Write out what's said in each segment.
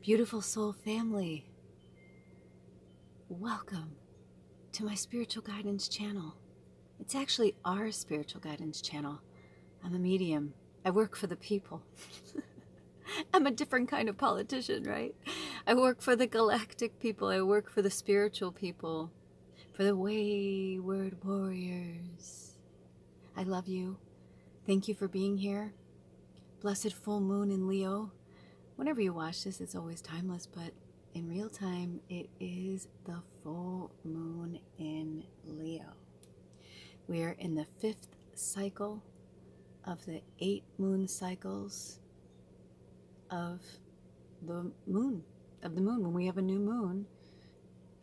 Beautiful soul family, welcome to my spiritual guidance channel. It's actually our spiritual guidance channel. I'm a medium. I work for the people. I'm a different kind of politician, right? I work for the galactic people. I work for the spiritual people, for the wayward warriors. I love you. Thank you for being here. Blessed full moon in Leo. Whenever you watch this, it's always timeless, but in real time, it is the full moon in Leo. We are in the 5th cycle of the 8 moon cycles of the moon. When we have a new moon,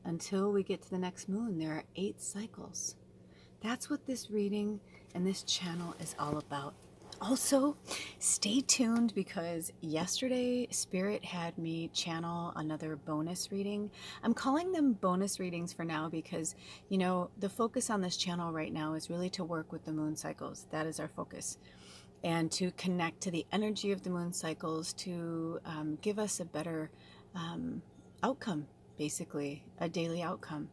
until we get to the next moon, there are 8 cycles. That's what this reading and this channel is all about. Also, stay tuned because yesterday Spirit had me channel another bonus reading. I'm calling them bonus readings for now because, you know, the focus on this channel right now is really to work with the moon cycles. That is our focus. And to connect to the energy of the moon cycles to give us a better outcome, basically, a daily outcome.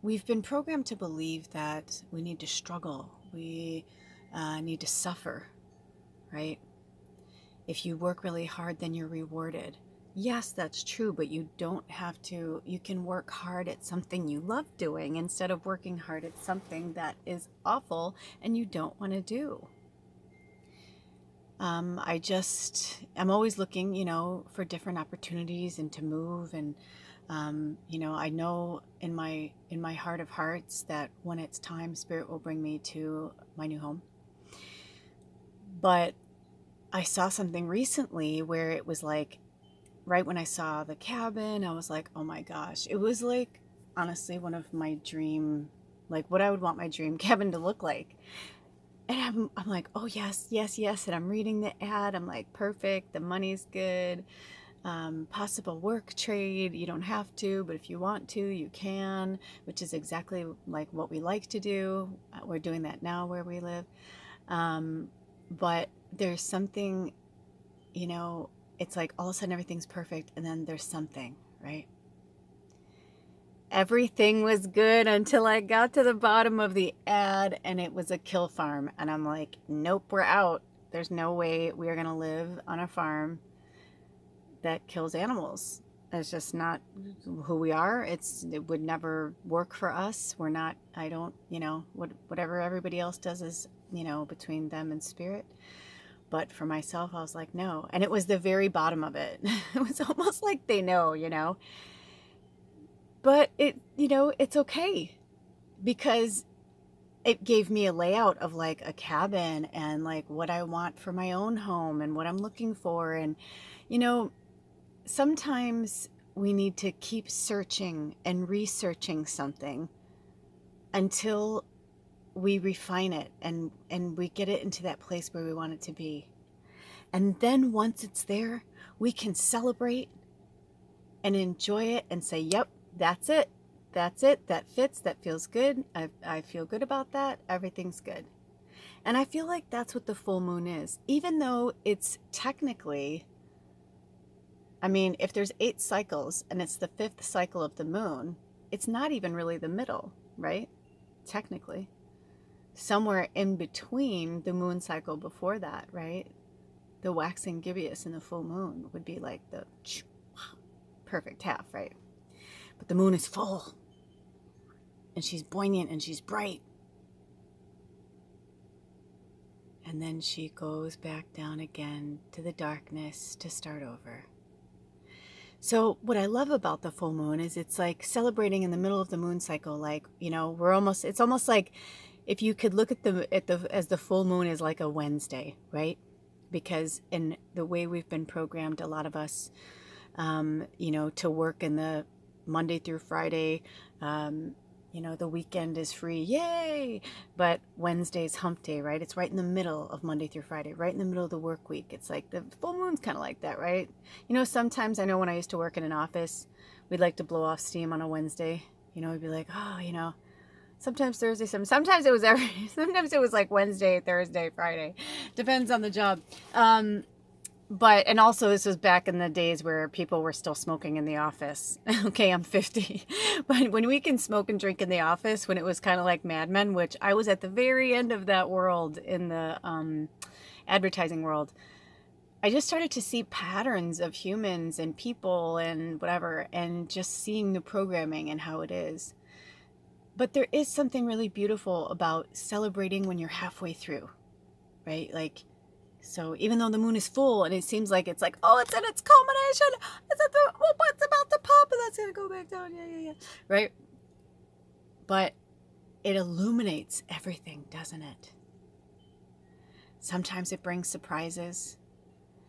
We've been programmed to believe that we need to struggle. We need to suffer, right? If you work really hard, then you're rewarded. Yes, that's true, but you don't have to. You can work hard at something you love doing instead of working hard at something that is awful and you don't want to do. I'm always looking, you know, for different opportunities and to move. And, you know, I know in my heart of hearts that when it's time, Spirit will bring me to my new home. But I saw something recently where it was like, right when I saw the cabin, I was like, oh my gosh, it was like, honestly, one of my dream, like what I would want my dream cabin to look like. And I'm like, oh yes, yes, yes. And I'm reading the ad. I'm like, perfect. The money's good. Possible work trade. You don't have to, but if you want to, you can, which is exactly like what we like to do. We're doing that now where we live. But there's something, you know, it's like all of a sudden everything's perfect. And then there's something, right? Everything was good until I got to the bottom of the ad and it was a kill farm. And I'm like, nope, we're out. There's no way we are going to live on a farm that kills animals. That's just not who we are. It would never work for us. We're not, I don't, you know, whatever everybody else does is, you know, between them and Spirit. But for myself, I was like, no. And it was the very bottom of it. It was almost like they know, you know. But it, you know, it's okay because it gave me a layout of like a cabin and like what I want for my own home and what I'm looking for. And, you know, sometimes we need to keep searching and researching something until we refine it and we get it into that place where we want it to be. And then once it's there, we can celebrate and enjoy it and say, yep, that's it. That's it. That fits. That feels good. I feel good about that. Everything's good. And I feel like that's what the full moon is. Even though it's technically, I mean, if there's 8 cycles and it's the 5th cycle of the moon, it's not even really the middle, right? Technically. Somewhere in between the moon cycle before that, right? The waxing gibbous and the full moon would be like the perfect half, right? But the moon is full and she's poignant and she's bright. And then she goes back down again to the darkness to start over. So what I love about the full moon is it's like celebrating in the middle of the moon cycle. Like, you know, it's almost like if you could look at as the full moon is like a Wednesday, right? Because in the way we've been programmed, a lot of us, you know, to work in the Monday through Friday, you know, the weekend is free, yay! But Wednesday's hump day, right? It's right in the middle of Monday through Friday, right in the middle of the work week. It's like the full moon's kind of like that, right? You know, sometimes I know when I used to work in an office, we'd like to blow off steam on a Wednesday. You know, we'd be like, oh, you know, sometimes Thursday, sometimes it was sometimes it was like Wednesday, Thursday, Friday. Depends on the job. But, and also this was back in the days where people were still smoking in the office. Okay, I'm 50. But when we can smoke and drink in the office, when it was kind of like Mad Men, which I was at the very end of that world in the advertising world, I just started to see patterns of humans and people and whatever, and just seeing the programming and how it is. But there is something really beautiful about celebrating when you're halfway through, right? Like, so even though the moon is full and it seems like it's like, oh, it's in its culmination, it's at the, oh, it's about to pop and that's going to go back down. Yeah. Right? But it illuminates everything, doesn't it? Sometimes it brings surprises.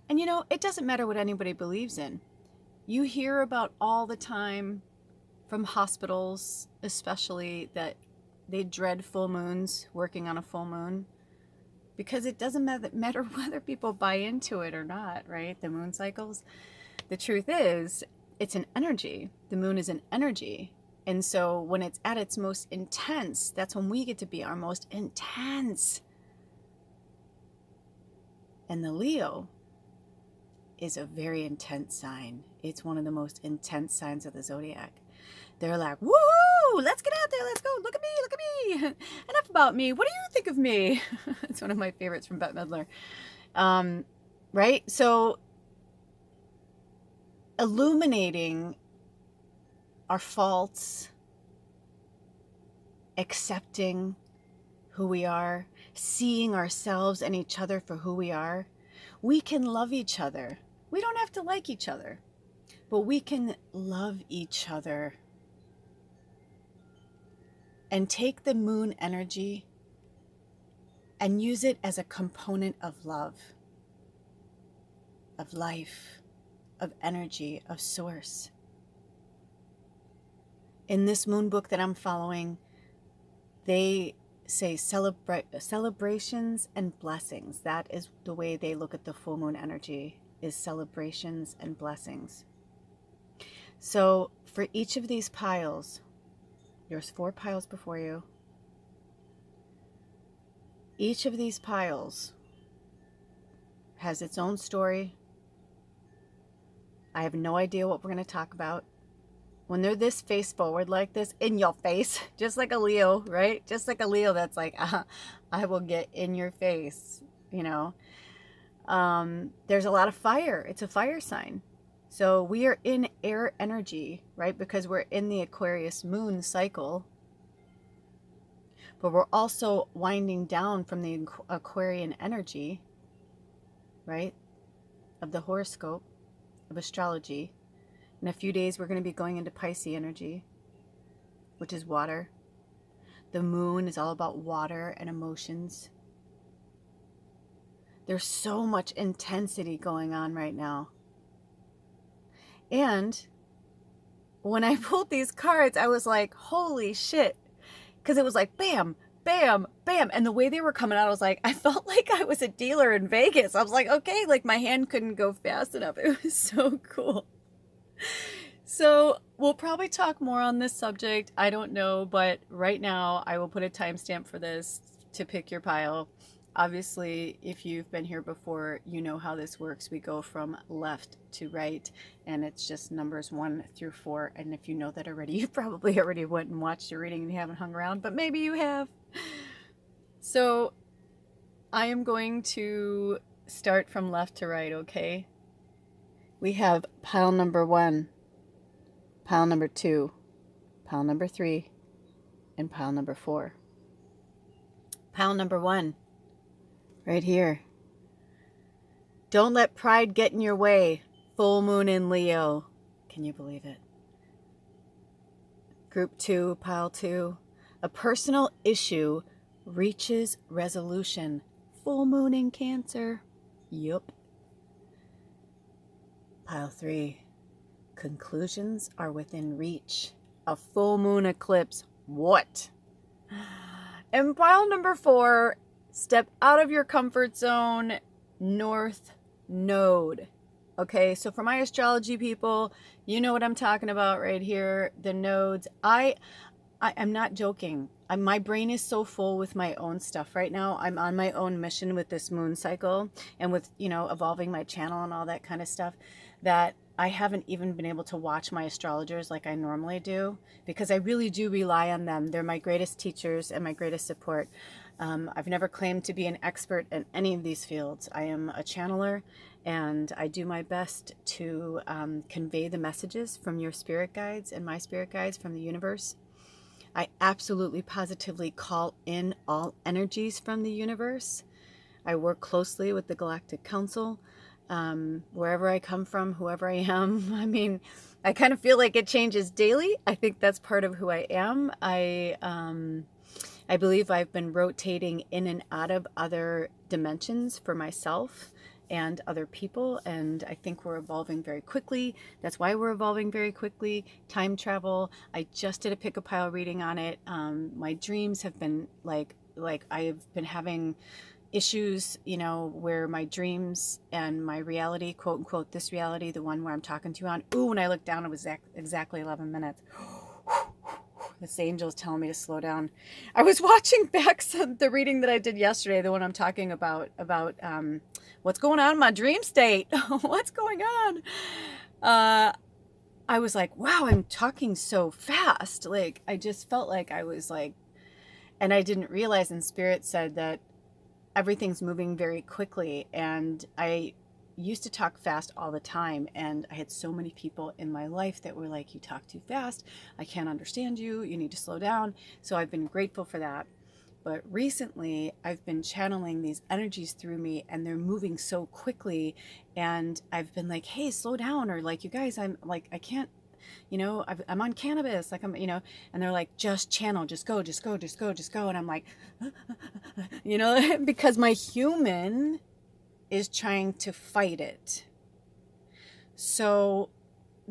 And you know, it doesn't matter what anybody believes in. You hear about all the time from hospitals, especially, that they dread full moons, working on a full moon, because it doesn't matter whether people buy into it or not, right? The moon cycles. The truth is, it's an energy. The moon is an energy. And so when it's at its most intense, that's when we get to be our most intense. And the Leo is a very intense sign. It's one of the most intense signs of the zodiac. They're like, woohoo, let's get out there, let's go, look at me, enough about me, what do you think of me? It's one of my favorites from Bette Midler. Right? So illuminating our faults, accepting who we are, seeing ourselves and each other for who we are, we can love each other. We don't have to like each other, but we can love each other and take the moon energy and use it as a component of love, of life, of energy, of source. In this moon book that I'm following, they say celebrations and blessings. That is the way they look at the full moon energy, is celebrations and blessings. So for each of these piles, there's 4 piles before you. Each of these piles has its own story. I have no idea what we're going to talk about. When they're this face forward like this, in your face, just like a Leo, right? Just like a Leo that's like, I will get in your face, you know. There's a lot of fire. It's a fire sign. So we are in air energy, right? Because we're in the Aquarius moon cycle. But we're also winding down from the Aquarian energy, right? Of the horoscope, of astrology. In a few days, we're going to be going into Pisces energy, which is water. The moon is all about water and emotions. There's so much intensity going on right now. And when I pulled these cards, I was like, holy shit. Because it was like, bam, bam, bam. And the way they were coming out, I was like, I felt like I was a dealer in Vegas. I was like, okay, like my hand couldn't go fast enough. It was so cool. So we'll probably talk more on this subject. I don't know, but right now I will put a timestamp for this to pick your pile. Obviously, if you've been here before, you know how this works. We go from left to right, and it's just numbers 1 through 4. And if you know that already, you probably already went and watched your reading and you haven't hung around, but maybe you have. So I am going to start from left to right, okay? We have pile number 1, pile number 2, pile number 3, and pile number 4. Pile number 1, right here. Don't let pride get in your way. Full moon in Leo. Can you believe it? Group 2, pile 2. A personal issue reaches resolution. Full moon in Cancer. Yup. Pile 3. Conclusions are within reach. A full moon eclipse. What? And pile number 4. Step out of your comfort zone. North Node. Okay, so for my astrology people, you know what I'm talking about right here. The nodes. I'm not joking. My brain is so full with my own stuff right now. I'm on my own mission with this moon cycle and with, evolving my channel and all that kind of stuff, that I haven't even been able to watch my astrologers like I normally do, because I really do rely on them. They're my greatest teachers and my greatest support. I've never claimed to be an expert in any of these fields. I am a channeler, and I do my best to convey the messages from your spirit guides and my spirit guides from the universe. I absolutely positively call in all energies from the universe. I work closely with the Galactic Council, wherever I come from, whoever I am. I mean, I kind of feel like it changes daily. I think that's part of who I am. I believe I've been rotating in and out of other dimensions for myself and other people, and I think we're evolving very quickly. That's why we're evolving very quickly. Time travel, I just did a pick-a-pile reading on it. My dreams have been like I've been having issues, where my dreams and my reality, quote unquote, this reality, the one where I'm talking to you on, when I looked down, it was exactly 11 minutes. This angel's telling me to slow down. I was watching back the reading that I did yesterday, the one I'm talking about what's going on in my dream state. What's going on? I was like, wow, I'm talking so fast. Like, I just felt like I was like, and I didn't realize, and Spirit said that everything's moving very quickly. And I used to talk fast all the time, and I had so many people in my life that were like, you talk too fast, I can't understand you, you need to slow down. So I've been grateful for that. But recently I've been channeling these energies through me, and they're moving so quickly, and I've been like, hey, slow down, or like, you guys, I'm like, I can't, I'm on cannabis, like, and they're like, just channel, just go, just go, just go, just go. And I'm like, because my human is trying to fight it. So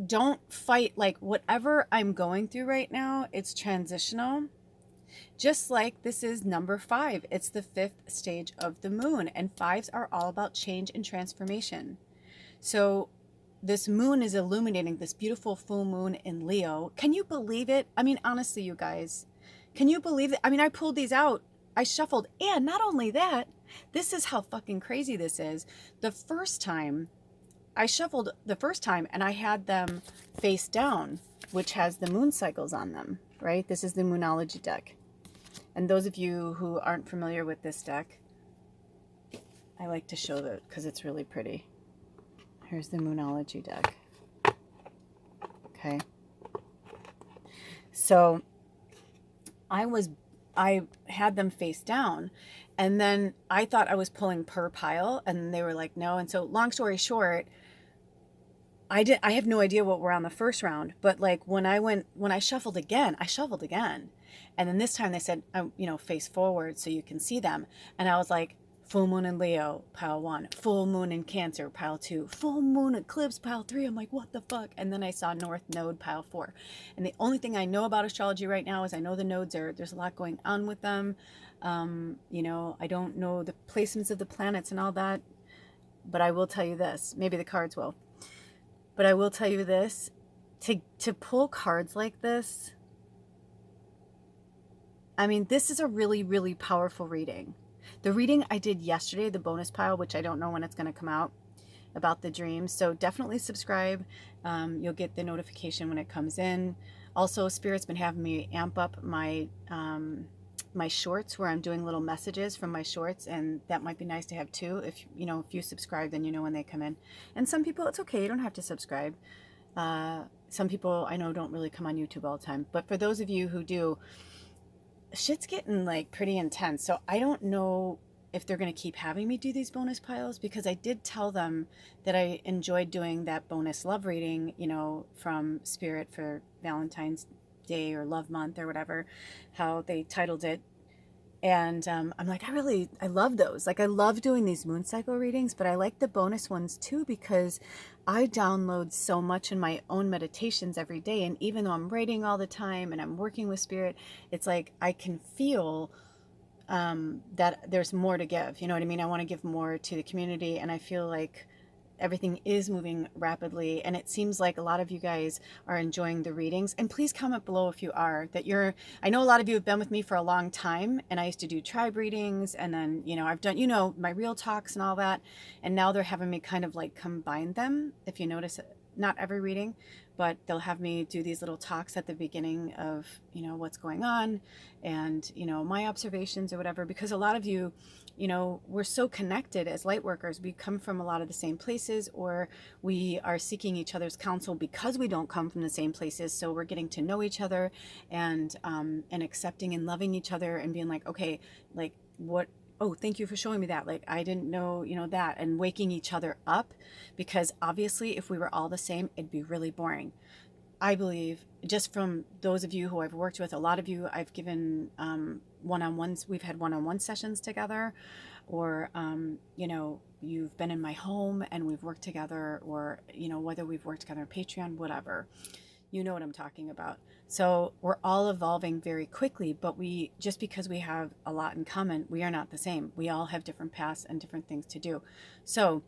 don't fight, like, whatever I'm going through right now, it's transitional. Just like this is number 5. It's the 5th stage of the moon, and 5s are all about change and transformation. So this moon is illuminating this beautiful full moon in Leo. Can you believe it? I mean, honestly, you guys, can you believe it? I mean, I pulled these out, I shuffled, and not only that, this is how fucking crazy this is. The first time I shuffled, and I had them face down, which has the moon cycles on them, right? This is the Moonology deck. And those of you who aren't familiar with this deck, I like to show that because it's really pretty. Here's the Moonology deck. Okay. So I had them face down, and then I thought I was pulling per pile, and they were like, no. And so long story short, I have no idea what we're on the first round, but like when I shuffled again, and then this time they said, face forward so you can see them. And I was like, full moon in Leo, pile 1, full moon in Cancer, pile 2, full moon eclipse, pile 3. I'm like, what the fuck? And then I saw North Node, pile 4. And the only thing I know about astrology right now is I know the nodes there's a lot going on with them. I don't know the placements of the planets and all that, but I will tell you this, maybe the cards will, but I will tell you this, to pull cards like this, I mean, this is a really, really powerful reading. The reading I did yesterday, the bonus pile, which I don't know when it's going to come out, about the dreams. So definitely subscribe. You'll get the notification when it comes in. Also, Spirit's been having me amp up my my shorts, where I'm doing little messages from my shorts, and that might be nice to have too. If you subscribe, then you know when they come in. And some people, it's okay, you don't have to subscribe. Some people I know don't really come on YouTube all the time, but for those of you who do, shit's getting like pretty intense. So I don't know if they're going to keep having me do these bonus piles, because I did tell them that I enjoyed doing that bonus love reading, from Spirit for Valentine's Day or Love Month or whatever, how they titled it. And I'm like, I love those. Like, I love doing these moon cycle readings, but I like the bonus ones too, because I download so much in my own meditations every day. And even though I'm writing all the time and I'm working with Spirit, it's like I can feel that there's more to give. You know what I mean? I want to give more to the community, and I feel like everything is moving rapidly, and it seems like a lot of you guys are enjoying the readings. And please comment below if you are, that you're, I know a lot of you have been with me for a long time, and I used to do tribe readings, and then, you know, I've done, you know, my real talks and all that, and now they're having me kind of like combine them. If you notice, not every reading, but they'll have me do these little talks at the beginning of, you know, what's going on, and, you know, my observations or whatever, because a lot of you, you know, we're so connected as light workers. We come from a lot of the same places, or we are seeking each other's counsel because we don't come from the same places. So we're getting to know each other, and accepting and loving each other, and being like, okay, like, what, oh, thank you for showing me that. Like, I didn't know, you know, that, and waking each other up, because obviously if we were all the same, it'd be really boring. I believe, just from those of you who I've worked with, a lot of you I've given one-on-ones, we've had one-on-one sessions together, or, you know, you've been in my home and we've worked together, or, you know, whether we've worked together on Patreon, whatever, you know what I'm talking about. So we're all evolving very quickly, but we, just because we have a lot in common, we are not the same. We all have different paths and different things to do. So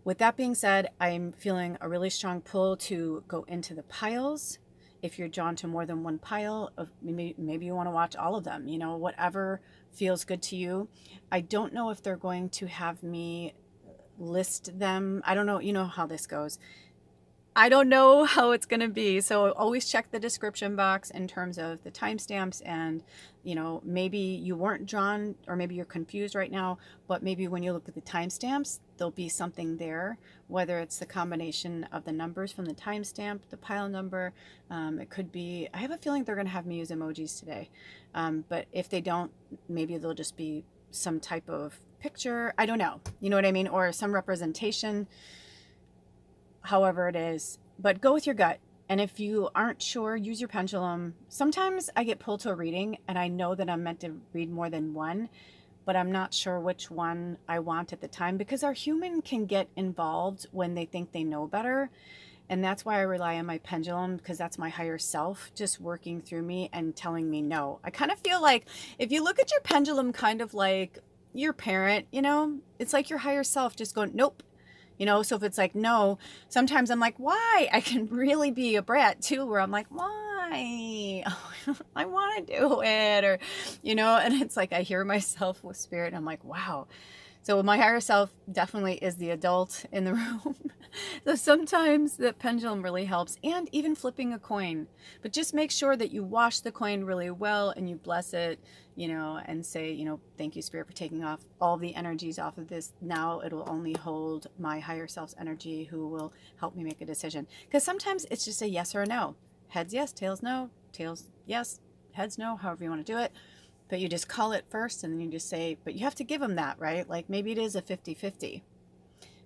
with that being said, I'm feeling a really strong pull to go into the piles. If you're drawn to more than one pile, of maybe you want to watch all of them, you know, whatever feels good to you. I don't know if they're going to have me list them. I don't know, you know how this goes. I don't know how it's going to be. So always check the description box in terms of the timestamps, and, you know, maybe you weren't drawn, or maybe you're confused right now, but maybe when you look at the timestamps, there'll be something there, whether it's the combination of the numbers from the timestamp, the pile number. It could be, I have a feeling they're going to have me use emojis today. But if they don't, maybe they'll just be some type of picture. I don't know. You know what I mean? Or some representation, however it is. But go with your gut. And if you aren't sure, use your pendulum. Sometimes I get pulled to a reading and I know that I'm meant to read more than one, but I'm not sure which one I want at the time, because our human can get involved when they think they know better. And that's why I rely on my pendulum, because that's my higher self just working through me and telling me no. I kind of feel like if you look at your pendulum kind of like your parent, you know, it's like your higher self just going, nope. You know, so if it's like, no, sometimes I'm like, why? I can really be a brat too, where I'm like, why? I want to do it, or, you know, and it's like I hear myself with spirit and I'm like, wow. So my higher self definitely is the adult in the room. So sometimes the pendulum really helps, and even flipping a coin. But just make sure that you wash the coin really well and you bless it, you know, and say, you know, thank you, Spirit, for taking off all the energies off of this. Now it will only hold my higher self's energy, who will help me make a decision. Because sometimes it's just a yes or a no. Heads yes, tails no, tails yes, heads no, however you want to do it. But you just call it first, and then you just say, but you have to give them that, right? Like maybe it is a 50-50.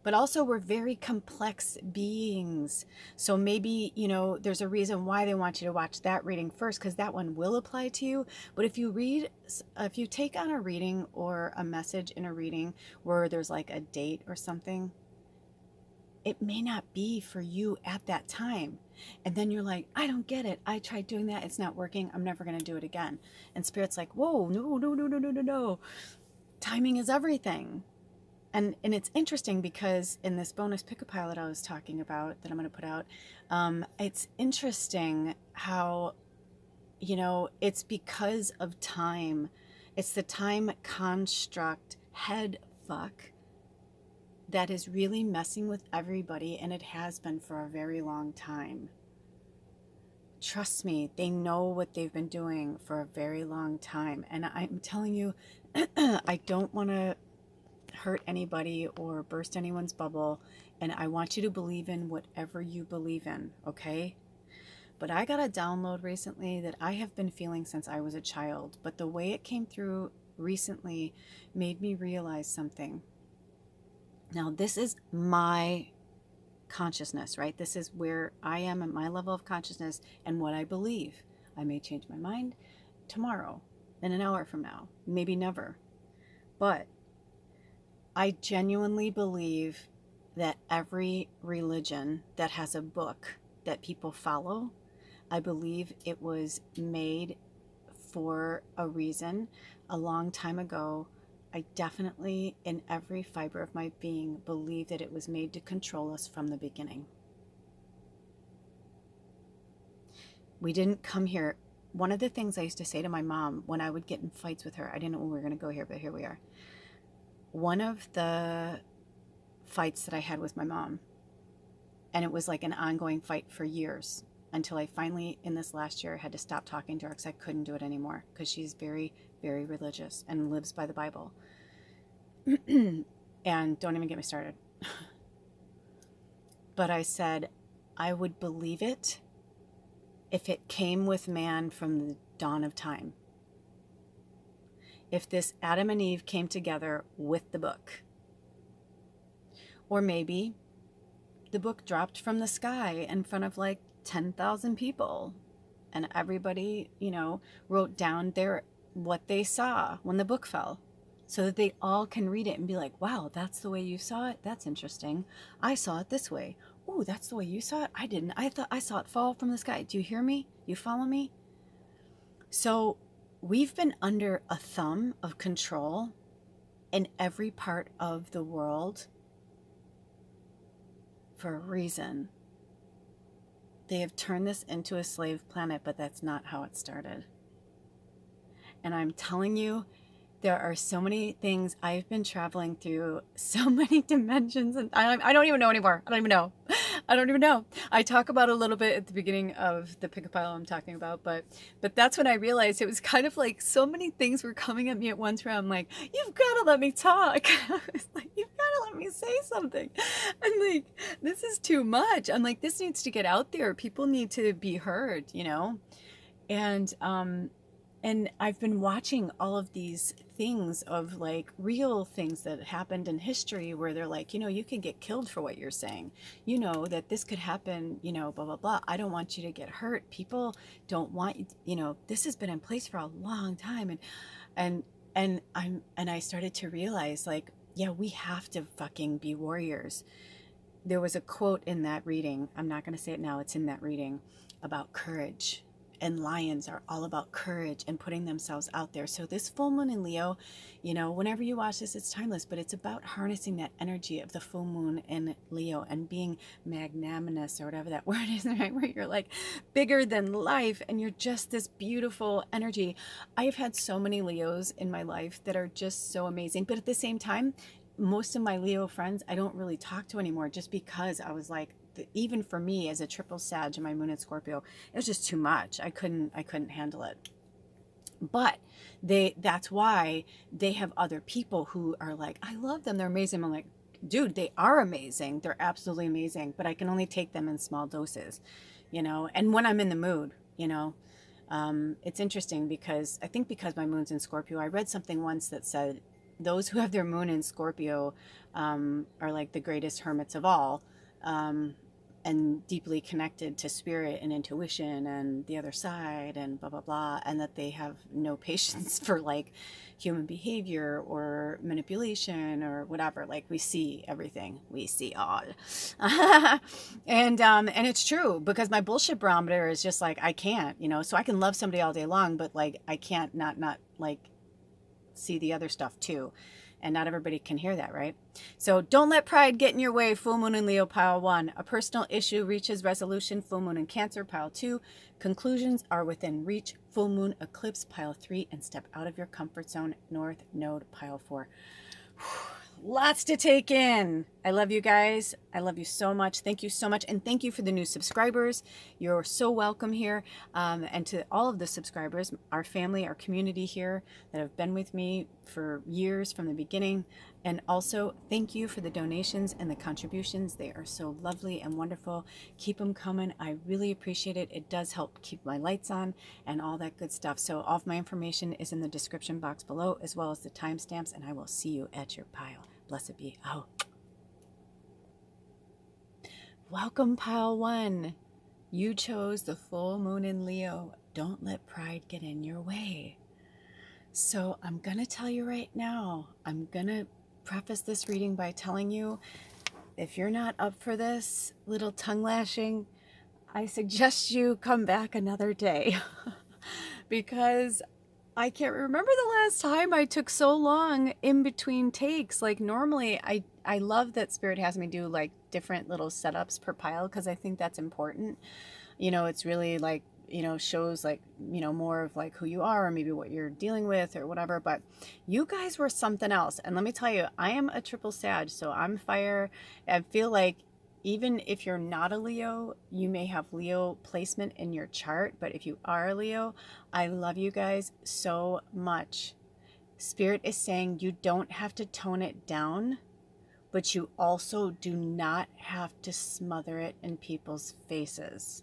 But also we're very complex beings. So maybe, you know, there's a reason why they want you to watch that reading first, because that one will apply to you. But if you take on a reading or a message in a reading where there's like a date or something, it may not be for you at that time. And then you're like, I don't get it. I tried doing that. It's not working. I'm never going to do it again. And Spirit's like, whoa, no, no, no, no, no, no, no. Timing is everything. And it's interesting, because in this bonus pick-a-pile that I was talking about, that I'm going to put out, it's interesting how, you know, it's because of time. It's the time construct head fuck that is really messing with everybody, and it has been for a very long time. Trust me, they know what they've been doing for a very long time. And I'm telling you, I don't want to hurt anybody or burst anyone's bubble, and I want you to believe in whatever you believe in, okay? But I got a download recently that I have been feeling since I was a child, but the way it came through recently made me realize something. Now, this is my consciousness, right? This is where I am at my level of consciousness and what I believe. I may change my mind tomorrow, in an hour from now, maybe never. But I genuinely believe that every religion that has a book that people follow, I believe it was made for a reason a long time ago, I definitely, in every fiber of my being, believe that it was made to control us from the beginning. We didn't come here. One of the things I used to say to my mom when I would get in fights with her, I didn't know when we were going to go here, but here we are. One of the fights that I had with my mom, and it was like an ongoing fight for years until I finally, in this last year, had to stop talking to her because I couldn't do it anymore, because she's very, very religious and lives by the Bible. And don't even get me started. But I said, I would believe it if it came with man from the dawn of time. If this Adam and Eve came together with the book. Or maybe the book dropped from the sky in front of like 10,000 people, and everybody, wrote down what they saw when the book fell, so that they all can read it and be like, wow, that's the way you saw it. That's interesting. I saw it this way. Oh, that's the way you saw it. I didn't. I thought I saw it fall from the sky. Do you hear me? You follow me? So we've been under a thumb of control in every part of the world for a reason. They have turned this into a slave planet, but that's not how it started. And I'm telling you, there are so many things. I've been traveling through so many dimensions, and I don't even know anymore. I don't even know. I talk about a little bit at the beginning of the pick a pile I'm talking about, but that's when I realized it was kind of like so many things were coming at me at once where I'm like, you've got to let me talk. I was like, you've got to let me say something. I'm like, this is too much. I'm like, this needs to get out there. People need to be heard, And I've been watching all of these things of like real things that happened in history where they're like, you can get killed for what you're saying, that this could happen, blah, blah, blah. I don't want you to get hurt. People don't want, this has been in place for a long time. And I started to realize like, yeah, we have to fucking be warriors. There was a quote in that reading. I'm not going to say it now. It's in that reading about courage. And lions are all about courage and putting themselves out there. So this full moon in Leo, whenever you watch this, it's timeless, but it's about harnessing that energy of the full moon in Leo and being magnanimous, or whatever that word is, right? Where you're like bigger than life and you're just this beautiful energy. I've had so many Leos in my life that are just so amazing. But at the same time, most of my Leo friends, I don't really talk to anymore, just because I was like, even for me as a triple Sag and my moon in Scorpio, it was just too much. I couldn't handle it. But that's why they have other people who are like, I love them, they're amazing. I'm like, dude, they are amazing. They're absolutely amazing, but I can only take them in small doses, and when I'm in the mood, it's interesting because I think because my moon's in Scorpio, I read something once that said those who have their moon in Scorpio are like the greatest hermits of all. And deeply connected to spirit and intuition and the other side and blah, blah, blah. And that they have no patience for like human behavior or manipulation or whatever. Like we see everything, we see all. And it's true, because my bullshit barometer is just like, I can't, so I can love somebody all day long, but like, I can't not like see the other stuff too. And not everybody can hear that, right? So don't let pride get in your way. Full moon in Leo, pile 1. A personal issue reaches resolution. Full moon in Cancer, pile 2. Conclusions are within reach. Full moon eclipse, pile 3. And step out of your comfort zone. North node, pile 4. Lots to take in. I love you guys. I love you so much. Thank you so much. And thank you for the new subscribers. You're so welcome here. And to all of the subscribers, our family, our community here that have been with me for years from the beginning. And also, thank you for the donations and the contributions. They are so lovely and wonderful. Keep them coming. I really appreciate it. It does help keep my lights on and all that good stuff. So all of my information is in the description box below, as well as the timestamps. And I will see you at your pile. Blessed be. Oh. Welcome, pile 1. You chose the full moon in Leo. Don't let pride get in your way. So I'm going to tell you right now, I'm going to preface this reading by telling you, if you're not up for this little tongue lashing, I suggest you come back another day because I can't remember the last time I took so long in between takes. Like normally I love that Spirit has me do like different little setups per pile because I think that's important. You know, it's really like, you know, shows like, you know, more of like who you are or maybe what you're dealing with or whatever. But you guys were something else. And let me tell you, I am a triple Sag, so I'm fire. I feel like even if you're not a Leo, you may have Leo placement in your chart. But if you are a Leo, I love you guys so much. Spirit is saying you don't have to tone it down, but you also do not have to smother it in people's faces.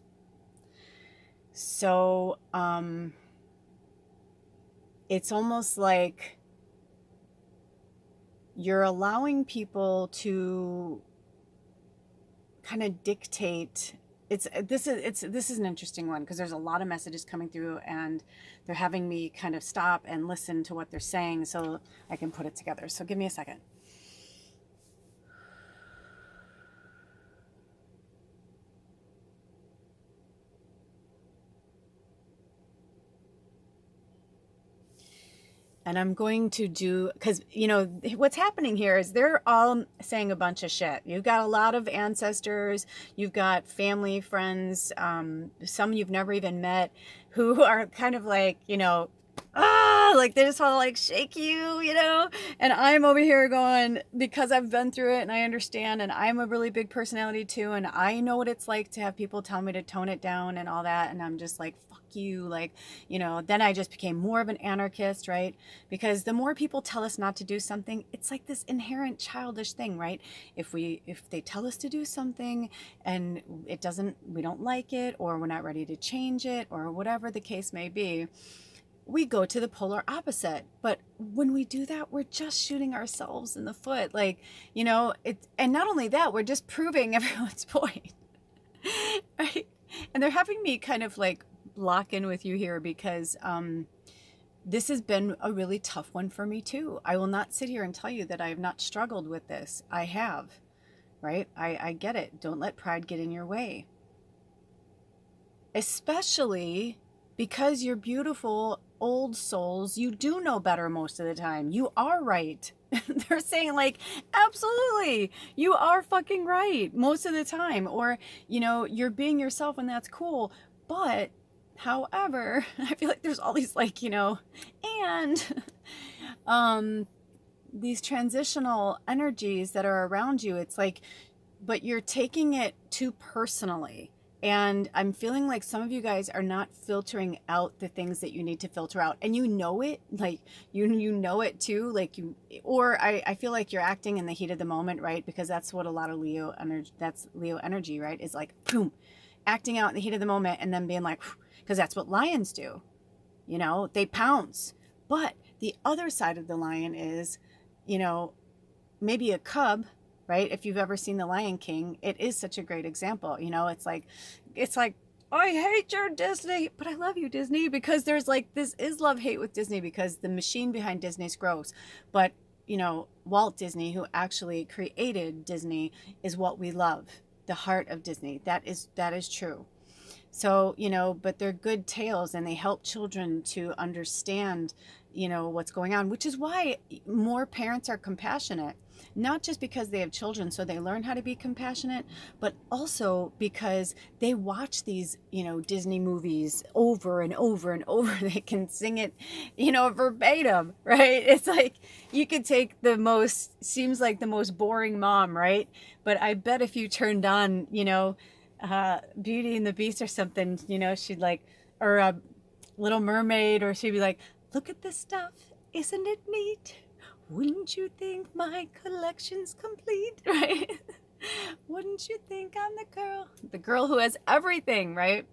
So it's almost like you're allowing people to kind of dictate. This is an interesting one because there's a lot of messages coming through and they're having me kind of stop and listen to what they're saying so I can put it together. So give me a second. And I'm going to do, because, you know, what's happening here is they're all saying a bunch of shit. You've got a lot of ancestors, you've got family, friends, some you've never even met who are kind of like, you know, like they just want to like shake you, you know? And I'm over here going, because I've been through it and I understand, and I'm a really big personality too, and I know what it's like to have people tell me to tone it down and all that, and I'm just like, fuck you, like, you know. Then I just became more of an anarchist, right? Because the more people tell us not to do something, it's like this inherent childish thing, right? If they tell us to do something and we don't like it, or we're not ready to change it, or whatever the case may be, we go to the polar opposite. But when we do that, we're just shooting ourselves in the foot. Like, you know, and not only that, we're just proving everyone's point, right? And they're having me kind of like lock in with you here because this has been a really tough one for me too. I will not sit here and tell you that I have not struggled with this. I have, right? I get it. Don't let pride get in your way. Especially because you're beautiful old souls, you do know better most of the time. You are right. They're saying like, absolutely, you are fucking right most of the time. Or, you know, you're being yourself and that's cool. But however, I feel like there's all these like, you know, and these transitional energies that are around you. It's like, but you're taking it too personally. And I'm feeling like some of you guys are not filtering out the things that you need to filter out. And you know it, like you know it too, like or I feel like you're acting in the heat of the moment, right? Because that's what a lot of Leo energy, that's Leo energy, right? Is like, boom, acting out in the heat of the moment and then being like, because that's what lions do, you know, they pounce. But the other side of the lion is, you know, maybe a cub, right? If you've ever seen The Lion King, it is such a great example. You know, it's like, I hate your Disney, but I love you, Disney, because there's like, this is love-hate with Disney because the machine behind Disney's gross. But, you know, Walt Disney, who actually created Disney, is what we love. The heart of Disney. That is true. So, you know, but they're good tales and they help children to understand, you know, what's going on, which is why more parents are compassionate, not just because they have children so they learn how to be compassionate, but also because they watch these, you know, Disney movies over and over and over. They can sing it, you know, verbatim, right? It's like you could take seems like the most boring mom, right? But I bet if you turned on, you know, Beauty and the Beast or something, you know, she'd like, or a Little Mermaid, or she'd be like, look at this stuff, isn't it neat? Wouldn't you think my collection's complete, right? Wouldn't you think I'm the girl who has everything, right?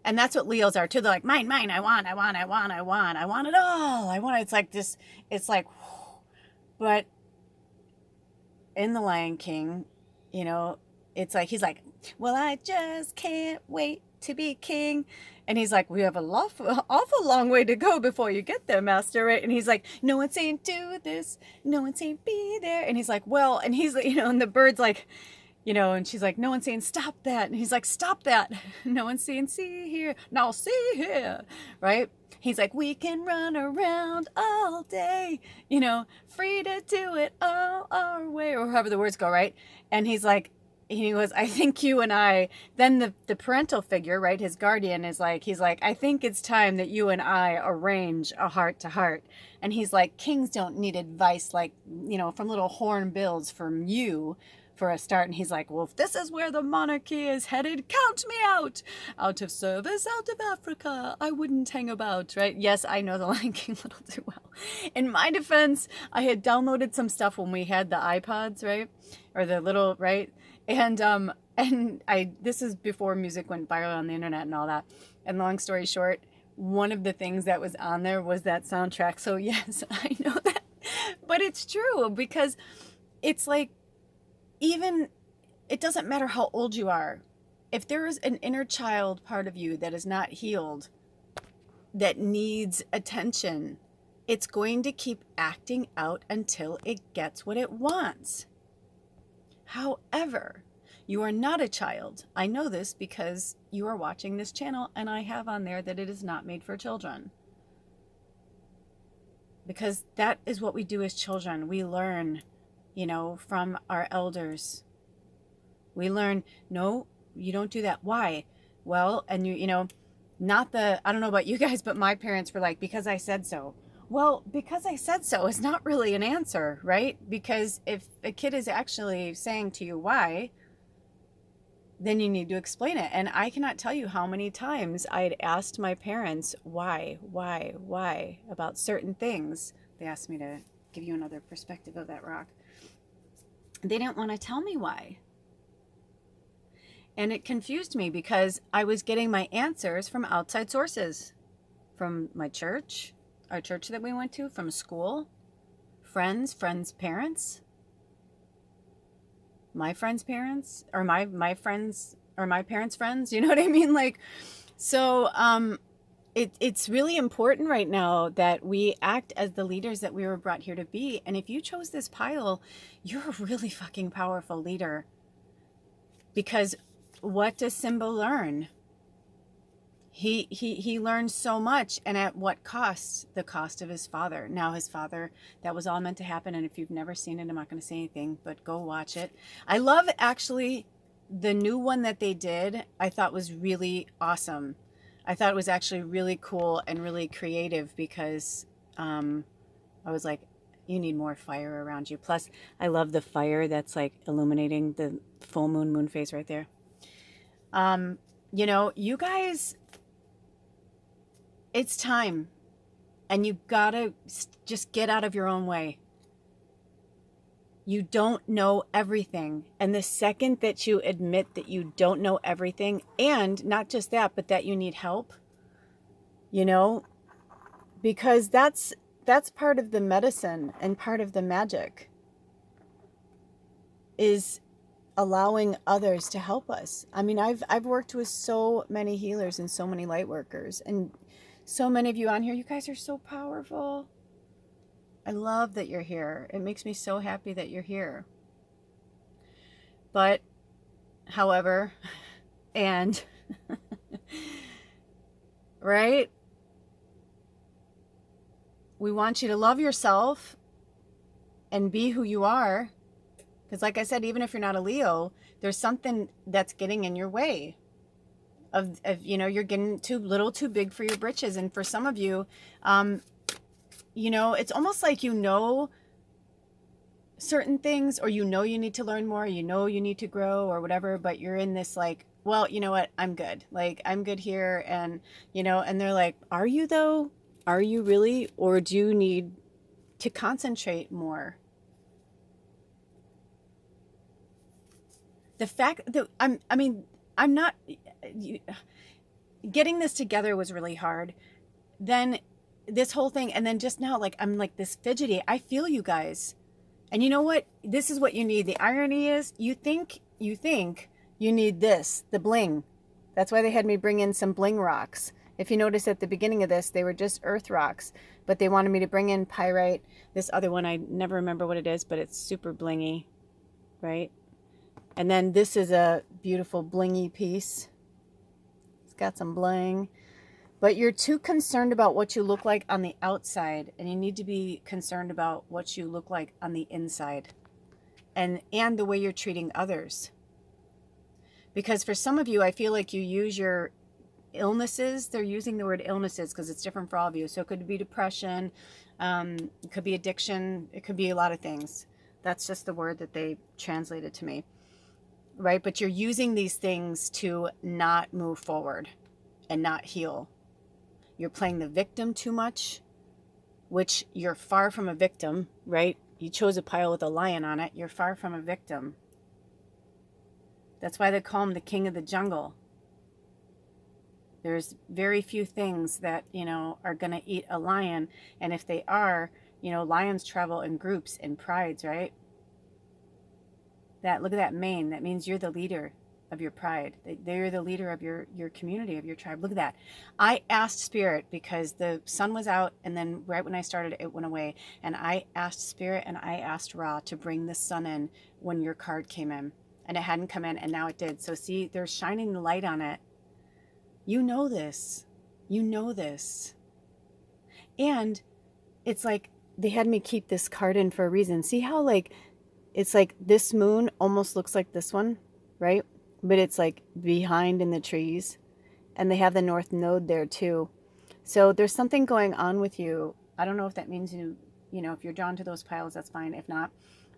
And that's what Leos are too. They're like, mine, I want it all. It's like this, it's like, but in The Lion King, you know, it's like, he's like, well, I just can't wait to be king. And he's like, we have an awful long way to go before you get there, master, right? And he's like, no one's saying do this, no one's saying be there. And he's like, well, and he's, you know, and the bird's like, you know, and she's like, no one's saying stop that. And he's like, stop that. No one's saying see here, now see here, right? He's like, we can run around all day, free to do it all our way, or however the words go, right? And he goes, I think you and I, then the parental figure, right, his guardian he's like, I think it's time that you and I arrange a heart to heart. And he's like, kings don't need advice like, from little hornbills from you for a start. And he's like, well, if this is where the monarchy is headed, count me out of service, out of Africa, I wouldn't hang about, right? Yes, I know the Lion King a little too well. In my defense, I had downloaded some stuff when we had the iPods, right? Or the little, right? And this is before music went viral on the internet and all that. And long story short, one of the things that was on there was that soundtrack. So yes, I know that, but it's true, because it's like, even, it doesn't matter how old you are. If there is an inner child part of you that is not healed, that needs attention, it's going to keep acting out until it gets what it wants. However, you are not a child. I know this because you are watching this channel, and I have on there that it is not made for children. Because that is what we do as children. We learn, from our elders. We learn, no, you don't do that. Why? Well, and I don't know about you guys, but my parents were like, because I said so. Well, because I said so is not really an answer, right? Because if a kid is actually saying to you why, then you need to explain it. And I cannot tell you how many times I had asked my parents why about certain things. They asked me to give you another perspective of that rock. They didn't want to tell me why. And it confused me because I was getting my answers from outside sources, from my church, our church that we went to, from school, friends' parents, my friends' parents, or my friends, or my parents' friends, you know what I mean? Like, so it's really important right now that we act as the leaders that we were brought here to be. And if you chose this pile, you're a really fucking powerful leader. Because what does Simba learn? He learned so much, and at what cost? The cost of his father. Now his father, that was all meant to happen, and if you've never seen it, I'm not going to say anything, but go watch it. I love, actually, the new one that they did, I thought was really awesome. I thought it was actually really cool and really creative, because I was like, you need more fire around you. Plus, I love the fire that's like illuminating the full moon phase right there. You guys, it's time, and you gotta just get out of your own way. You don't know everything. And the second that you admit that you don't know everything, and not just that, but that you need help, because that's part of the medicine and part of the magic, is allowing others to help us. I mean, I've worked with so many healers and so many light workers, and so many of you on here, you guys are so powerful. I love that you're here. It makes me so happy that you're here. But, however, and, right? We want you to love yourself and be who you are. Because like I said, even if you're not a Leo, there's something that's getting in your way. Of you're getting too big for your britches. And for some of you, it's almost like certain things, or you need to learn more, you need to grow or whatever, but you're in this like, well, you know what, I'm good. Like, I'm good here. And, and they're like, are you though? Are you really? Or do you need to concentrate more? The fact that I'm not, getting this together was really hard. Then this whole thing, and then just now, like, I'm like this fidgety. I feel you guys. And you know what? This is what you need. The irony is, you think you need this, the bling. That's why they had me bring in some bling rocks. If you notice at the beginning of this, they were just earth rocks, but they wanted me to bring in pyrite. This other one, I never remember what it is, but it's super blingy, right? And then this is a beautiful blingy piece. It's got some bling. But you're too concerned about what you look like on the outside, and you need to be concerned about what you look like on the inside, and the way you're treating others. Because for some of you, I feel like you use your illnesses. They're using the word illnesses because it's different for all of you. So it could be depression, it could be addiction, it could be a lot of things. That's just the word that they translated to me, right? But you're using these things to not move forward and not heal. You're playing the victim too much, which you're far from a victim, right? You chose a pile with a lion on it. You're far from a victim. That's why they call him the king of the jungle. There's very few things that, are going to eat a lion. And if they are, lions travel in groups, in prides, right? Look at that mane. That means you're the leader of your pride. They're the leader of your community, of your tribe. Look at that. I asked Spirit, because the sun was out, and then right when I started, it went away. And I asked Spirit and I asked Ra to bring the sun in when your card came in. And it hadn't come in, and now it did. So see, they're shining the light on it. You know this. You know this. And it's like they had me keep this card in for a reason. See how it's like this moon almost looks like this one, right? But it's like behind in the trees. And they have the north node there too. So there's something going on with you. I don't know if that means if you're drawn to those piles, that's fine. If not,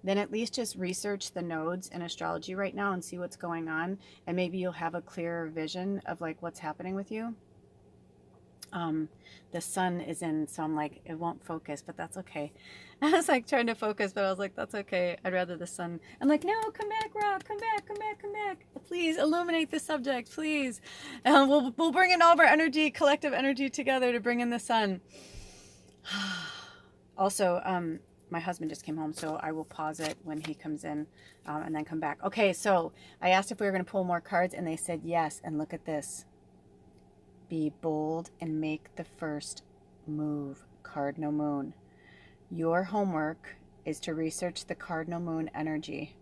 then at least just research the nodes in astrology right now and see what's going on. And maybe you'll have a clearer vision of what's happening with you. The sun is in, so I'm like, it won't focus, but that's okay. I was trying to focus, but I was like, that's okay. I'd rather the sun. I'm like, no, come back, Rob, come back, come back, come back. Please illuminate the subject, please. We'll bring in all of our energy, collective energy together to bring in the sun. Also, my husband just came home, so I will pause it when he comes in and then come back. Okay, so I asked if we were going to pull more cards, and they said yes. And look at this. Be bold and make the first move. Cardinal Moon. Your homework is to research the Cardinal Moon energy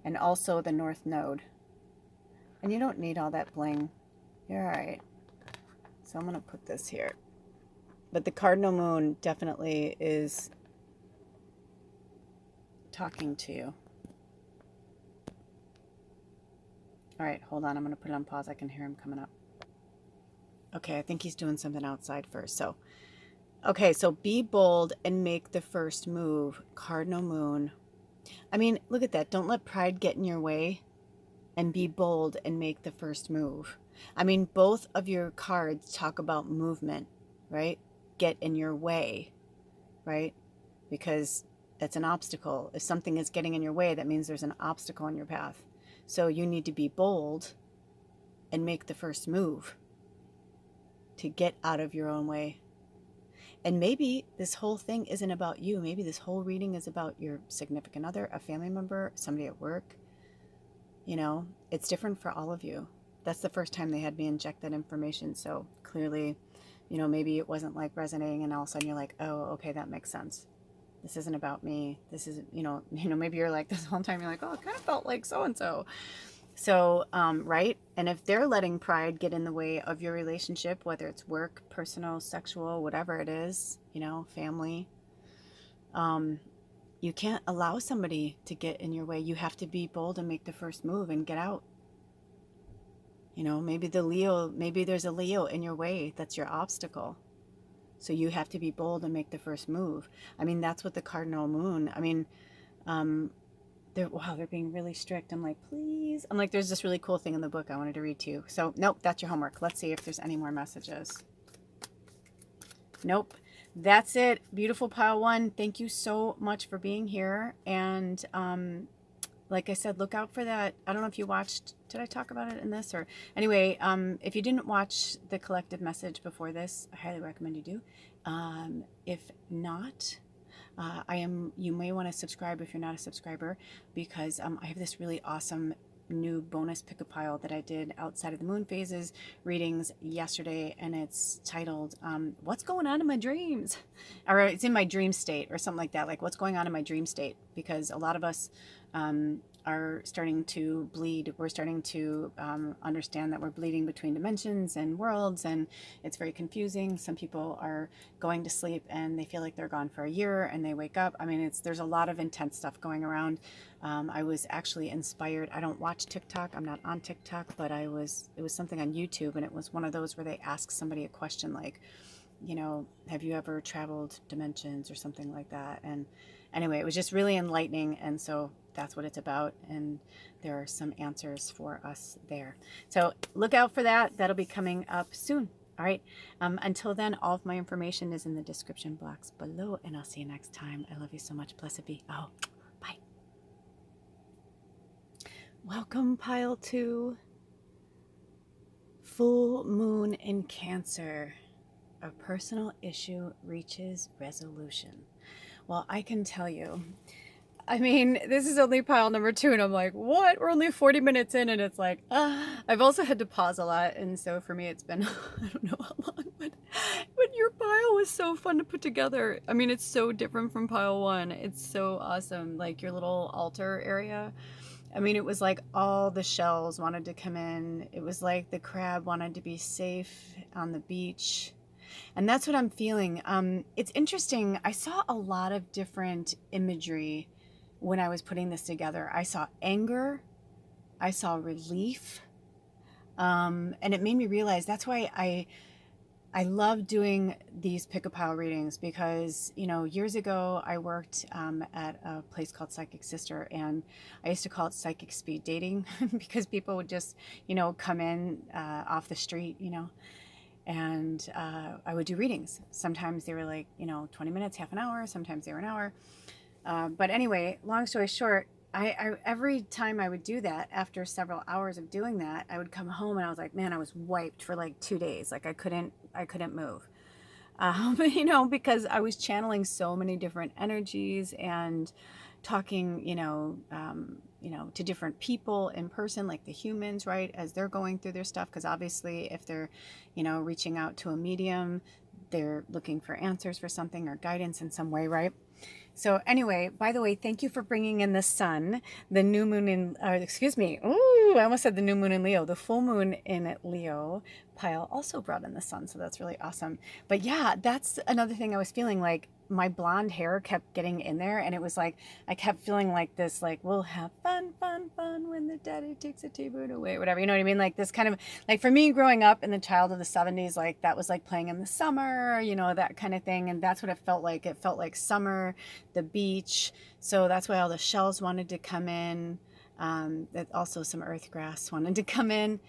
and also the North Node. And you don't need all that bling. You're all right. So I'm going to put this here. But the Cardinal Moon definitely is talking to you. All right, hold on. I'm going to put it on pause. I can hear him coming up. Okay, I think he's doing something outside first. So, okay, so be bold and make the first move. Cardinal Moon. I mean, look at that. Don't let pride get in your way, and be bold and make the first move. I mean, both of your cards talk about movement, right? Get in your way, right? Because that's an obstacle. If something is getting in your way, that means there's an obstacle in your path. So you need to be bold and make the first move to get out of your own way. And maybe this whole thing isn't about you. Maybe this whole reading is about your significant other, a family member, somebody at work. It's different for all of you. That's the first time they had me inject that information. So clearly, maybe it wasn't resonating, and all of a sudden you're like, oh, okay, that makes sense. This isn't about me. This is, maybe you're like this whole time, you're like, oh, it kind of felt like so-and-so. So, right? And if they're letting pride get in the way of your relationship, whether it's work, personal, sexual, whatever it is, family, you can't allow somebody to get in your way. You have to be bold and make the first move and get out. Maybe there's a Leo in your way. That's your obstacle. So you have to be bold and make the first move. I mean, that's what the Cardinal Moon, they're being really strict. I'm like, please. I'm like, there's this really cool thing in the book I wanted to read to you. So, nope, that's your homework. Let's see if there's any more messages. Nope. That's it. Beautiful pile one. Thank you so much for being here. And like I said, look out for that. I don't know if you watched, did I talk about it in this? Or anyway, if you didn't watch the collective message before this, I highly recommend you do. If not, you may want to subscribe if you're not a subscriber, because I have this really awesome new bonus pick a pile that I did outside of the moon phases readings yesterday, and it's titled what's going on in my dreams, or it's in my dream state or something like that, like what's going on in my dream state, because a lot of us are starting to bleed. We're starting to understand that we're bleeding between dimensions and worlds, and it's very confusing. Some people are going to sleep and they feel like they're gone for a year and they wake up. I mean, there's a lot of intense stuff going around. I was actually inspired. I don't watch TikTok. I'm not on TikTok, but it was something on YouTube, and it was one of those where they ask somebody a question like, have you ever traveled dimensions or something like that? And anyway, it was just really enlightening. And so that's what it's about. And there are some answers for us there. So look out for that. That'll be coming up soon. All right. Until then, all of my information is in the description box below, and I'll see you next time. I love you so much. Blessed be. Oh, bye. Welcome, Pile 2. Full moon in Cancer. A personal issue reaches resolution. Well, I can tell you, I mean, this is only pile number 2, and I'm like, what? We're only 40 minutes in, and it's like, I've also had to pause a lot, and so for me, it's been, I don't know how long, but your pile was so fun to put together. I mean, it's so different from pile 1. It's so awesome, like your little altar area. I mean, it was like all the shells wanted to come in. It was like the crab wanted to be safe on the beach. And that's what I'm feeling. It's interesting. I saw a lot of different imagery when I was putting this together. I saw anger. I saw relief. And it made me realize that's why I love doing these pick-a-pile readings, because, years ago I worked at a place called Psychic Sister, and I used to call it psychic speed dating because people would just, come in off the street, and I would do readings. Sometimes they were like, 20 minutes, half an hour. Sometimes they were an hour. But anyway, long story short, I every time I would do that, after several hours of doing that, I would come home and I was like, man, I was wiped for like 2 days. Like I couldn't move. Because I was channeling so many different energies and talking, to different people in person, like the humans, right, as they're going through their stuff. Because obviously, if they're, reaching out to a medium, they're looking for answers for something or guidance in some way, right? So anyway, by the way, thank you for bringing in the sun, the new moon in, I almost said the new moon in Leo, the full moon in Leo pile also brought in the sun. So that's really awesome. But yeah, that's another thing I was feeling, like my blonde hair kept getting in there, and it was like, I kept feeling like this, like, we'll have fun when the daddy takes a T-bird away, whatever, you know what I mean? Like this kind of, like for me growing up in the child of the 70s, like that was like playing in the summer, that kind of thing. And that's what it felt like. It felt like summer, the beach. So that's why all the shells wanted to come in. That also some earth grass wanted to come in.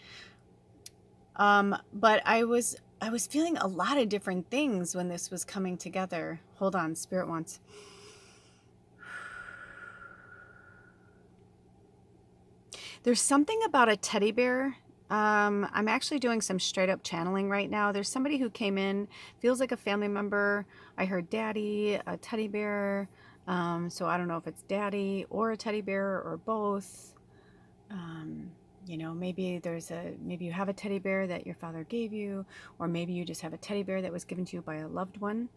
But I was feeling a lot of different things when this was coming together. Hold on, Spirit wants. There's something about a teddy bear. I'm actually doing some straight up channeling right now. There's somebody who came in, feels like a family member. I heard daddy, a teddy bear. So I don't know if it's daddy or a teddy bear or both. Maybe you have a teddy bear that your father gave you, or maybe you just have a teddy bear that was given to you by a loved one.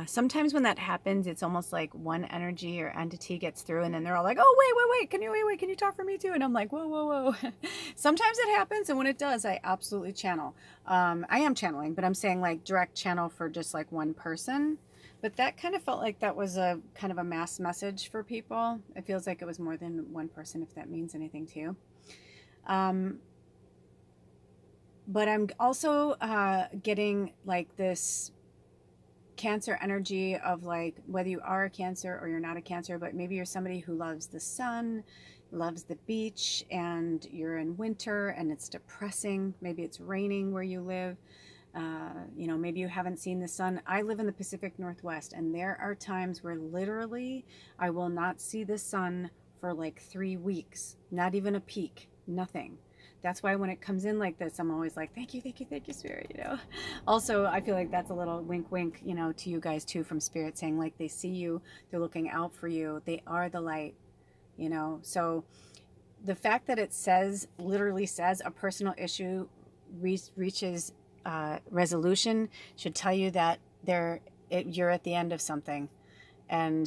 Sometimes when that happens, it's almost like one energy or entity gets through, and then they're all like, oh, wait, can you talk for me too? And I'm like, whoa. Sometimes it happens, and when it does, I absolutely channel. I am channeling, but I'm saying like direct channel for just like one person. But that kind of felt like that was a kind of a mass message for people. It feels like it was more than one person, if that means anything to you. But I'm also getting like this Cancer energy of like, whether you are a Cancer or you're not a Cancer, but maybe you're somebody who loves the sun, loves the beach, and you're in winter and it's depressing. Maybe it's raining where you live. Maybe you haven't seen the sun. I live in the Pacific Northwest, and there are times where literally I will not see the sun for like 3 weeks, not even a peak, nothing. That's why when it comes in like this, I'm always like, thank you, Spirit, Also, I feel like that's a little wink, to you guys too, from Spirit, saying like they see you, they're looking out for you, they are the light, So the fact that it literally says a personal issue reaches resolution should tell you that you're at the end of something. And,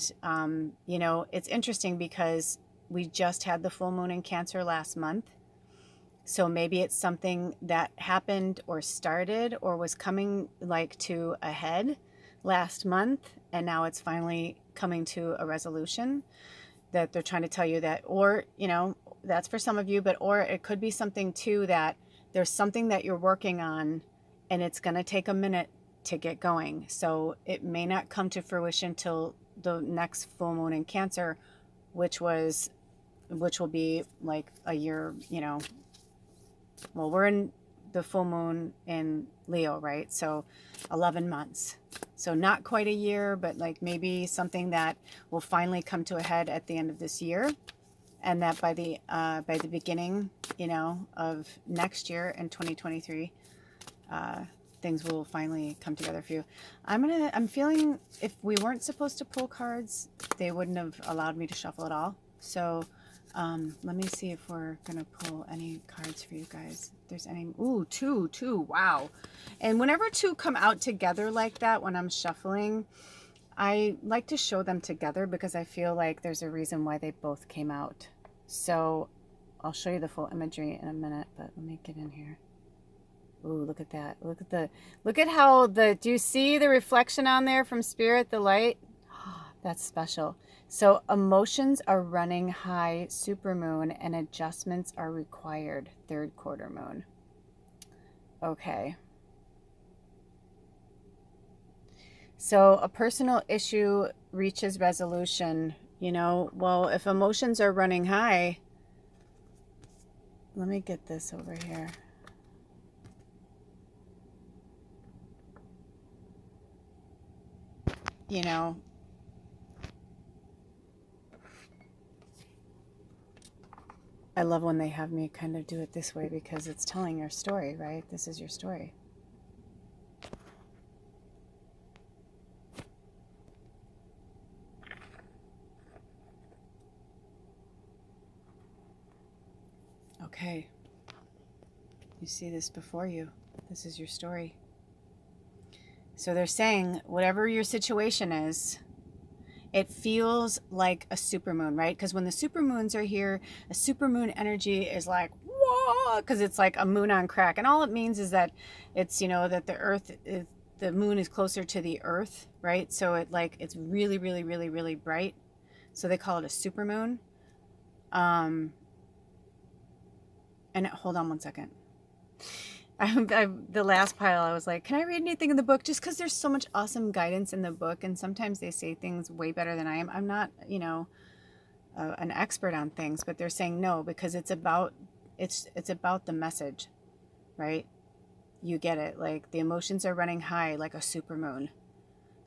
it's interesting because we just had the full moon in Cancer last month. So maybe it's something that happened or started or was coming like to a head last month, and now it's finally coming to a resolution, that they're trying to tell you that, or, you know, that's for some of you, but, or it could be something too, that there's something that you're working on and it's going to take a minute to get going. So it may not come to fruition till the next full moon in Cancer, which will be like a year, you know, well, we're in the full moon in Leo, right? So 11 months. So not quite a year, but like maybe something that will finally come to a head at the end of this year. And that by the beginning, you know, of next year in 2023, things will finally come together for you. I'm feeling if we weren't supposed to pull cards, they wouldn't have allowed me to shuffle at all. So let me see if we're gonna pull any cards for you guys. If there's any. Ooh, two, wow. And whenever two come out together like that when I'm shuffling, I like to show them together because I feel like there's a reason why they both came out. So I'll show you the full imagery in a minute, but let me get in here. Ooh, look at that. Look at how do you see the reflection on there from Spirit, the light? That's special. So emotions are running high, supermoon, and adjustments are required, third quarter moon. Okay. So a personal issue reaches resolution, you know, well, if emotions are running high, let me get this over here. You know, I love when they have me kind of do it this way because it's telling your story, right? This is your story. Okay. You see this before you. This is your story. So they're saying whatever your situation is, it feels like a supermoon, right? Because when the supermoons are here, a supermoon energy is like, whoa, because it's like a moon on crack. And all it means is that it's, you know, that the moon is closer to the earth, right? So it's really, really, really, really bright. So they call it a supermoon. And hold on one second. The last pile, I was like, can I read anything in the book? Just because there's so much awesome guidance in the book, and sometimes they say things way better than I am. I'm not, you know, an expert on things, but they're saying no because it's about the message, right? You get it. Like the emotions are running high, like a supermoon,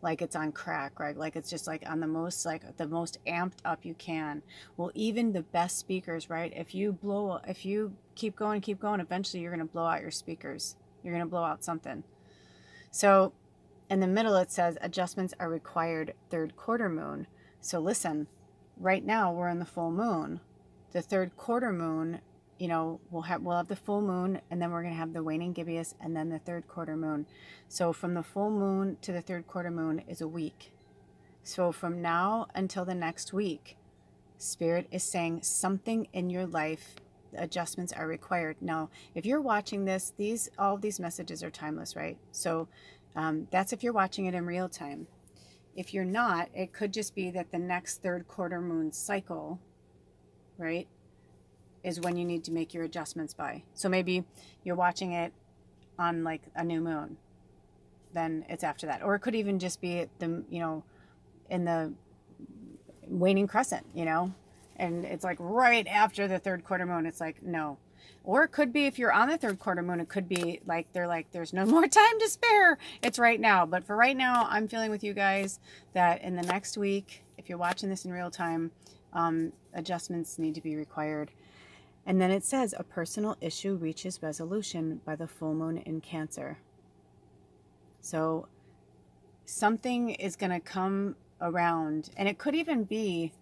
like it's on crack, right? Like it's just like on the most amped up you can. Well, even the best speakers, right? If you keep going, eventually you're going to blow out your speakers. You're going to blow out something. So in the middle, it says adjustments are required, third quarter moon. So listen, right now we're in the full moon. The third quarter moon, you know, we'll have the full moon, and then we're going to have the waning gibbous, and then the third quarter moon. So from the full moon to the third quarter moon is a week. So from now until the next week, Spirit is saying something in your life, adjustments are required. Now, if you're watching this, all of these messages are timeless, right? So that's if you're watching it in real time. If you're not, it could just be that the next third quarter moon cycle, right, is when you need to make your adjustments by. So maybe you're watching it on like a new moon, then it's after that. Or it could even just be in the waning crescent, you know, and it's like right after the third quarter moon. It's like, no. Or it could be if you're on the third quarter moon, it could be like they're like, there's no more time to spare. It's right now. But for right now, I'm feeling with you guys that in the next week, if you're watching this in real time, adjustments need to be required. And then it says a personal issue reaches resolution by the full moon in Cancer. So something is going to come around, and it could even be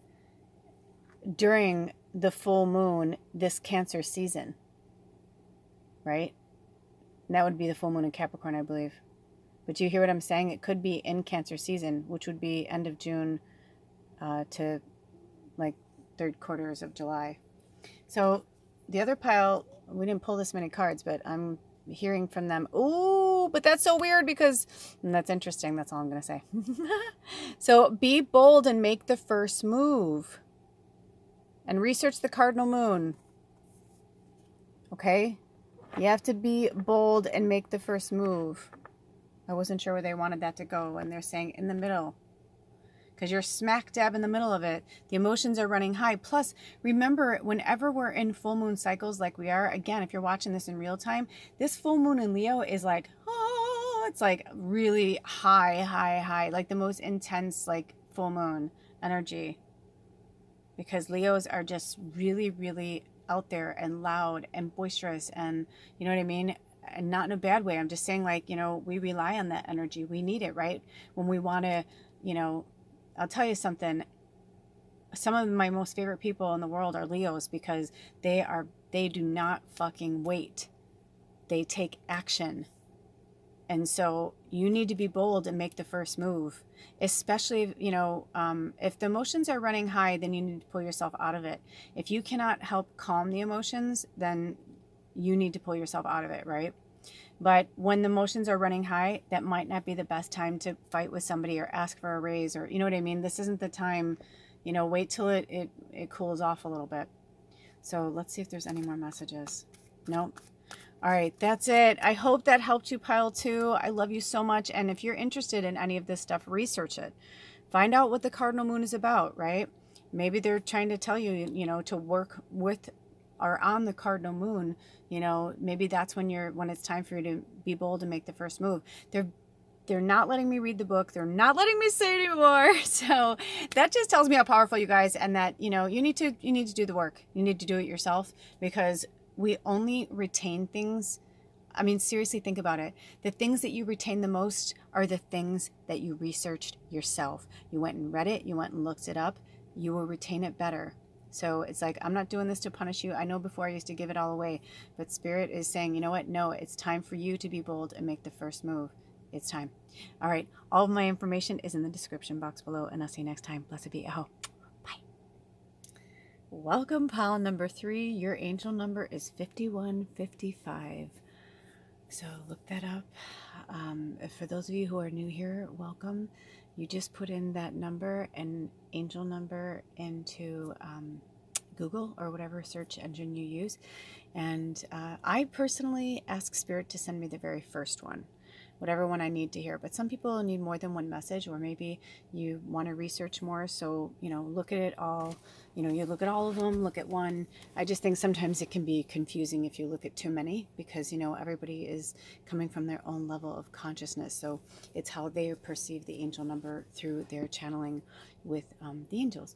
during the full moon, this Cancer season, right? And that would be the full moon in Capricorn, I believe. But do you hear what I'm saying? It could be in Cancer season, which would be end of June to like 3/4 of July. So the other pile, we didn't pull this many cards, but I'm hearing from them. Ooh, but that's so weird because, and that's interesting. That's all I'm going to say. So be bold and make the first move and research the cardinal moon. Okay. You have to be bold and make the first move. I wasn't sure where they wanted that to go. And they're saying in the middle, because you're smack dab in the middle of it. The emotions are running high. Plus, remember, whenever we're in full moon cycles like we are, again, if you're watching this in real time, this full moon in Leo is like, oh, it's like really high, like the most intense, like full moon energy. Because Leos are just really, really out there and loud and boisterous, and you know what I mean? And not in a bad way. I'm just saying, like, you know, we rely on that energy. We need it, right? When we want to, you know, I'll tell you something. Some of my most favorite people in the world are Leos because they do not fucking wait. They take action. And so you need to be bold and make the first move, especially, you know, if the emotions are running high, then you need to pull yourself out of it. If you cannot help calm the emotions, then you need to pull yourself out of it, right? But when the emotions are running high, that might not be the best time to fight with somebody or ask for a raise, or, you know what I mean? This isn't the time, you know, wait till it cools off a little bit. So let's see if there's any more messages. Nope. All right, that's it. I hope that helped you, pile 2. I love you so much. And if you're interested in any of this stuff, research it. Find out what the cardinal moon is about, right? Maybe they're trying to tell you, you know, to work with or on the cardinal moon. You know, maybe that's when it's time for you to be bold and make the first move. They're not letting me read the book. They're not letting me say it anymore. So that just tells me how powerful you guys, and that, you know, you need to do the work. You need to do it yourself, because we only retain things. I mean, seriously, think about it. The things that you retain the most are the things that you researched yourself. You went and read it. You went and looked it up. You will retain it better. So it's like, I'm not doing this to punish you. I know before I used to give it all away, but Spirit is saying, you know what? No, it's time for you to be bold and make the first move. It's time. All right. All of my information is in the description box below, and I'll see you next time. Blessed be. Oh, bye. Welcome, pile number 3. Your angel number is 5155. So look that up. For those of you who are new here, welcome. You just put in that number and angel number into Google or whatever search engine you use. And I personally ask Spirit to send me the very first one, whatever one I need to hear. But some people need more than one message, or maybe you want to research more. So, you know, look at it all. You know, you look at all of them, look at one. I just think sometimes it can be confusing if you look at too many, because, you know, everybody is coming from their own level of consciousness. So it's how they perceive the angel number through their channeling with the angels.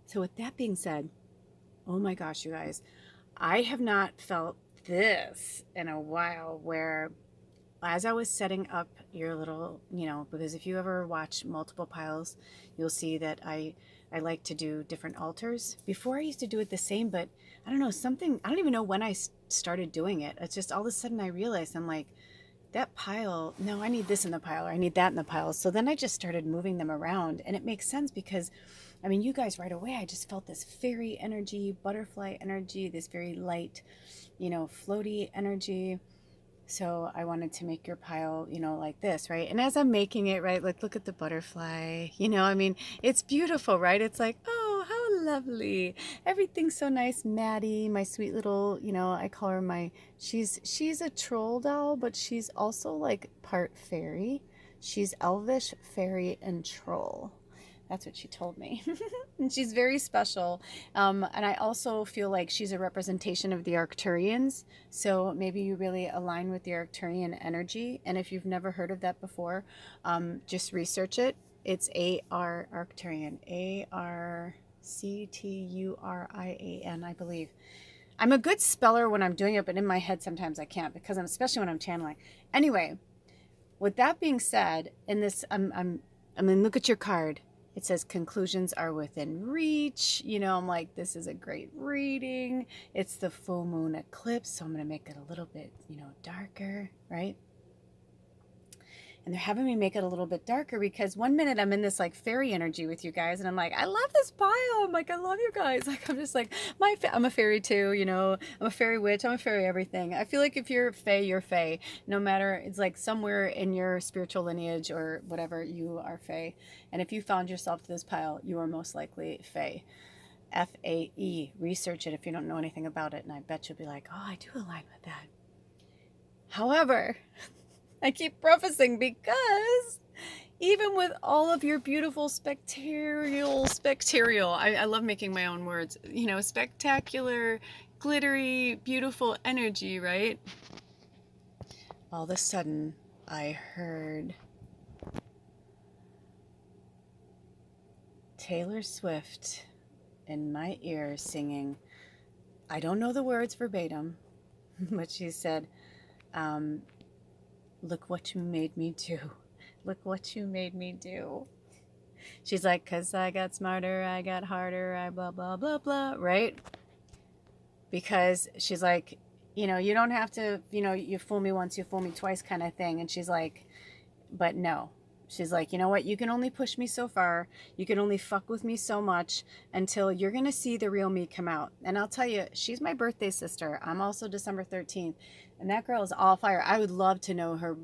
So with that being said, oh my gosh, you guys, I have not felt this in a while, where as I was setting up your little, you know, because if you ever watch multiple piles, you'll see that I like to do different altars. Before I used to do it the same, but I don't know, I don't even know when I started doing it. It's just all of a sudden I realized, I'm like, that pile, no, I need this in the pile, or I need that in the pile. So then I just started moving them around, and it makes sense because, I mean, you guys, right away, I just felt this fairy energy, butterfly energy, this very light, you know, floaty energy. So I wanted to make your pile, you know, like this, right? And as I'm making it, right, like, look at the butterfly, you know, I mean, it's beautiful, right? It's like, oh, how lovely. Everything's so nice. Maddie, my sweet little, you know, I call her she's a troll doll, but she's also like part fairy. She's elvish, fairy, and troll. That's what she told me. And she's very special. And I also feel like she's a representation of the Arcturians. So maybe you really align with the Arcturian energy. And if you've never heard of that before, just research it. It's A-R Arcturian. A-R-C-T-U-R-I-A-N, I believe. I'm a good speller when I'm doing it, but in my head sometimes I can't, because especially when I'm channeling. Anyway, with that being said, in this, I mean, look at your card. It says conclusions are within reach. You know, I'm like, this is a great reading. It's the full moon eclipse, so I'm going to make it a little bit, you know, darker, right? and they're having me make it a little bit darker because one minute I'm in this like fairy energy with you guys, and I'm like, I love this pile. I'm like, I love you guys. Like, I'm just like, I'm a fairy too, you know. I'm a fairy witch. I'm a fairy everything. I feel like if you're fae, you're fae. No matter, it's like somewhere in your spiritual lineage or whatever, you are fae. And if you found yourself to this pile, you are most likely fae. F-A-E. Research it if you don't know anything about it, and I bet you'll be like, oh, I do align with that. However, I keep prefacing because even with all of your beautiful spectacular, I love making my own words, you know, spectacular, glittery, beautiful energy, right? All of a sudden, I heard Taylor Swift in my ear singing, I don't know the words verbatim, but she said, look what you made me do. Look what you made me do. She's like, 'cause I got smarter, I got harder, I blah, blah, blah, blah, right? Because she's like, you know, you don't have to, you know, you fool me once, you fool me twice kind of thing. And she's like, but no. She's like, you know what? You can only push me so far. You can only fuck with me so much until you're going to see the real me come out. And I'll tell you, she's my birthday sister. I'm also December 13th. And that girl is all fire. I would love to know her